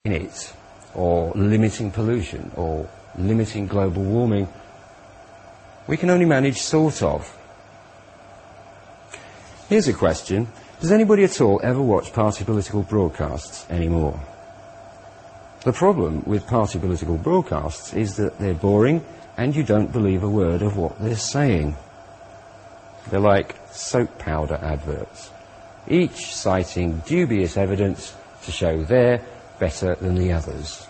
in it, or limiting pollution, or limiting global warming. We can only manage sort of. Here's a question. Does anybody at all ever watch party political broadcasts anymore? The problem with party political broadcasts is that they're boring and you don't believe a word of what they're saying. They're like soap powder adverts, each citing dubious evidence to show they're better than the others.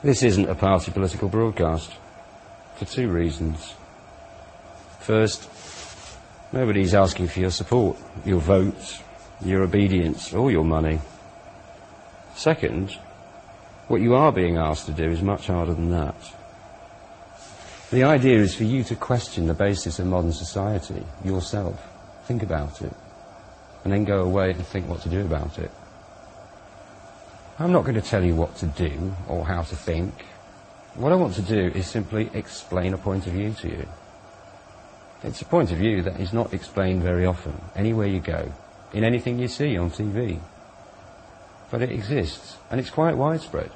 This isn't a party political broadcast, for two reasons. First, nobody's asking for your support, your vote, your obedience, or your money. Second, what you are being asked to do is much harder than that. The idea is for you to question the basis of modern society yourself. Think about it, and then go away and think what to do about it. I'm not going to tell you what to do or how to think. What I want to do is simply explain a point of view to you. It's a point of view that is not explained very often, anywhere you go, in anything you see on TV. But it exists, and it's quite widespread.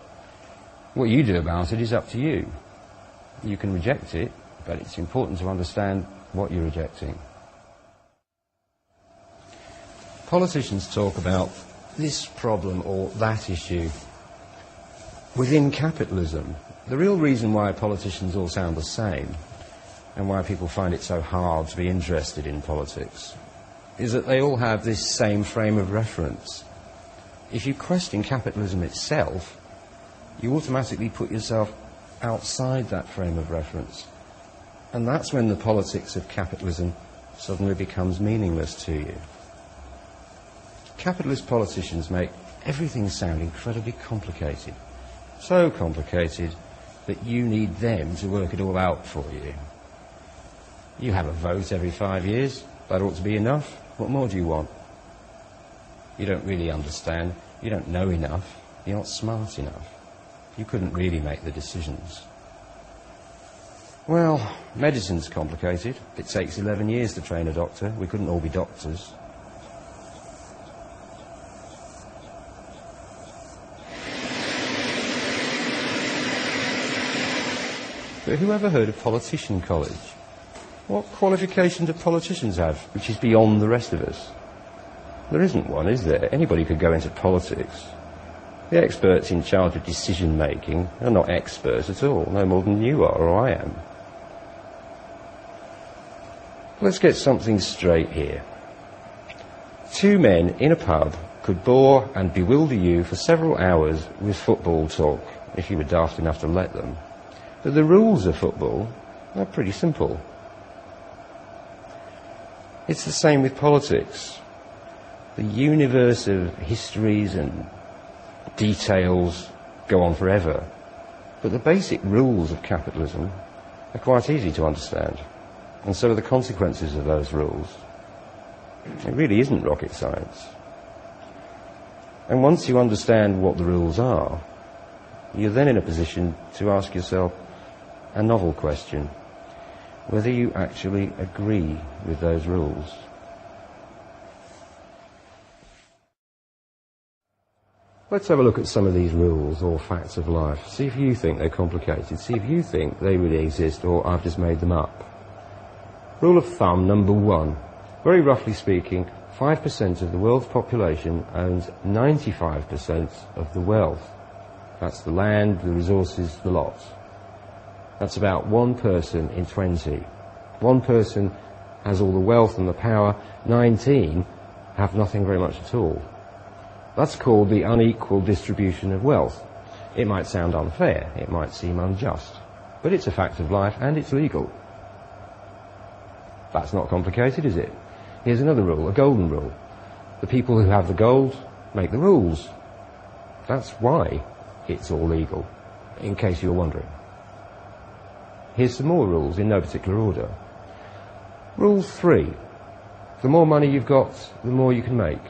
What you do about it is up to you. You can reject it, but it's important to understand what you're rejecting. Politicians talk about this problem or that issue. Within capitalism, the real reason why politicians all sound the same and why people find it so hard to be interested in politics is that they all have this same frame of reference. If you question capitalism itself, you automatically put yourself outside that frame of reference. And that's when the politics of capitalism suddenly becomes meaningless to you. Capitalist politicians make everything sound incredibly complicated. So complicated that you need them to work it all out for you. You have a vote every 5 years. That ought to be enough. What more do you want? You don't really understand. You don't know enough. You're not smart enough. You couldn't really make the decisions. Well, medicine's complicated. It takes 11 years to train a doctor. We couldn't all be doctors. But who ever heard of Politician College? What qualification do politicians have, which is beyond the rest of us? There isn't one, is there? Anybody could go into politics. The experts in charge of decision-making are not experts at all, no more than you are or I am. Let's get something straight here. Two men in a pub could bore and bewilder you for several hours with football talk, if you were daft enough to let them. But the rules of football are pretty simple. It's the same with politics. The universe of histories and details go on forever. But the basic rules of capitalism are quite easy to understand. And so are the consequences of those rules. It really isn't rocket science. And once you understand what the rules are, you're then in a position to ask yourself a novel question: whether you actually agree with those rules. Let's have a look at some of these rules or facts of life. See if you think they're complicated. See if you think they really exist or I've just made them up. Rule of thumb number 1. Very roughly speaking, 5% of the world's population owns 95% of the wealth. That's the land, the resources, the lot. That's about 1 person in 20. 1 person has all the wealth and the power. 19 have nothing very much at all. That's called the unequal distribution of wealth. It might sound unfair, it might seem unjust, but it's a fact of life and it's legal. That's not complicated, is it? Here's another rule, a golden rule. The people who have the gold make the rules. That's why it's all legal, in case you're wondering. Here's some more rules in no particular order. Rule 3. The more money you've got, the more you can make.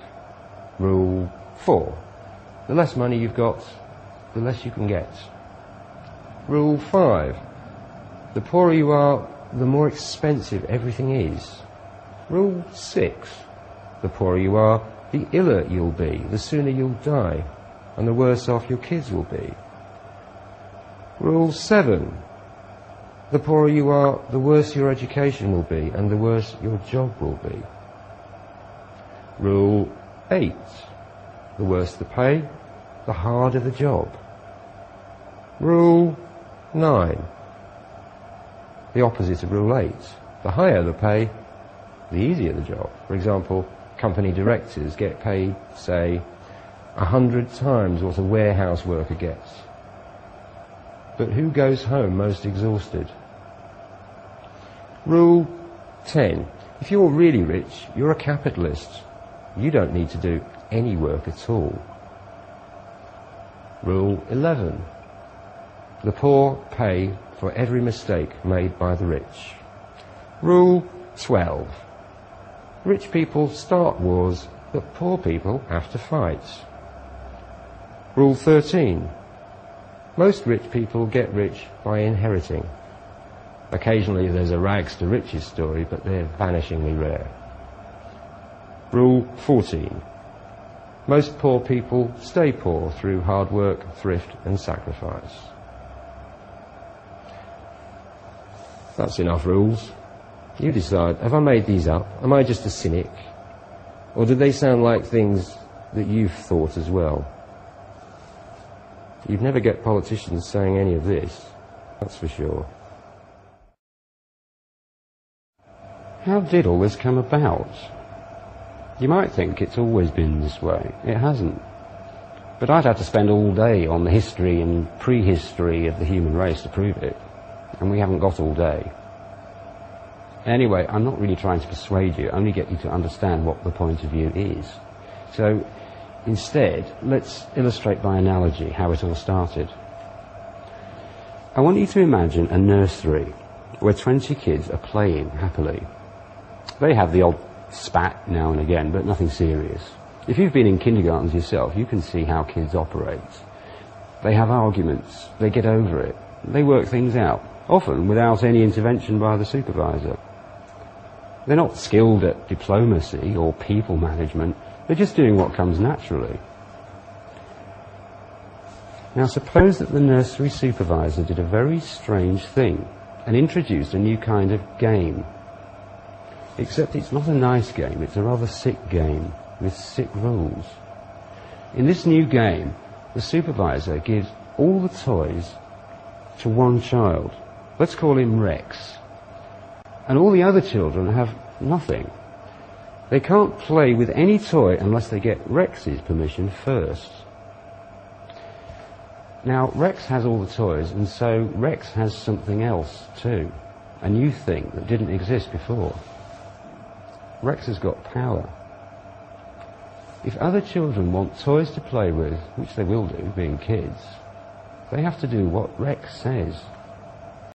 Rule 4. The less money you've got, the less you can get. Rule 5. The poorer you are, the more expensive everything is. Rule 6. The poorer you are, the iller you'll be, the sooner you'll die, and the worse off your kids will be. Rule 7. The poorer you are, the worse your education will be, and the worse your job will be. Rule 8. The worse the pay, the harder the job. Rule 9. The opposite of Rule 8. The higher the pay, the easier the job. For example, company directors get paid, say, 100 times what a warehouse worker gets. But who goes home most exhausted? Rule 10. If you're really rich, you're a capitalist. You don't need to do any work at all. Rule 11. The poor pay for every mistake made by the rich. Rule 12. Rich people start wars that poor people have to fight. Rule 13. Most rich people get rich by inheriting. Occasionally there's a rags to riches story, but they're vanishingly rare. Rule 14. Most poor people stay poor through hard work, thrift and sacrifice. That's enough rules. You decide, have I made these up? Am I just a cynic? Or do they sound like things that you've thought as well? You'd never get politicians saying any of this, that's for sure. How did all this come about? You might think it's always been this way. It hasn't. But I'd have to spend all day on the history and prehistory of the human race to prove it. And we haven't got all day. Anyway, I'm not really trying to persuade you, only get you to understand what the point of view is. So, instead, let's illustrate by analogy how it all started. I want you to imagine a nursery where 20 kids are playing happily. They have the odd spat now and again, but nothing serious. If you've been in kindergartens yourself, you can see how kids operate. They have arguments, they get over it, they work things out, often without any intervention by the supervisor. They're not skilled at diplomacy or people management, they're just doing what comes naturally. Now suppose that the nursery supervisor did a very strange thing and introduced a new kind of game. Except it's not a nice game, it's a rather sick game with sick rules. In this new game, the supervisor gives all the toys to one child. Let's call him Rex. And all the other children have nothing. They can't play with any toy unless they get Rex's permission first. Now, Rex has all the toys, and so Rex has something else too. A new thing that didn't exist before. Rex has got power. If other children want toys to play with, which they will do, being kids, they have to do what Rex says.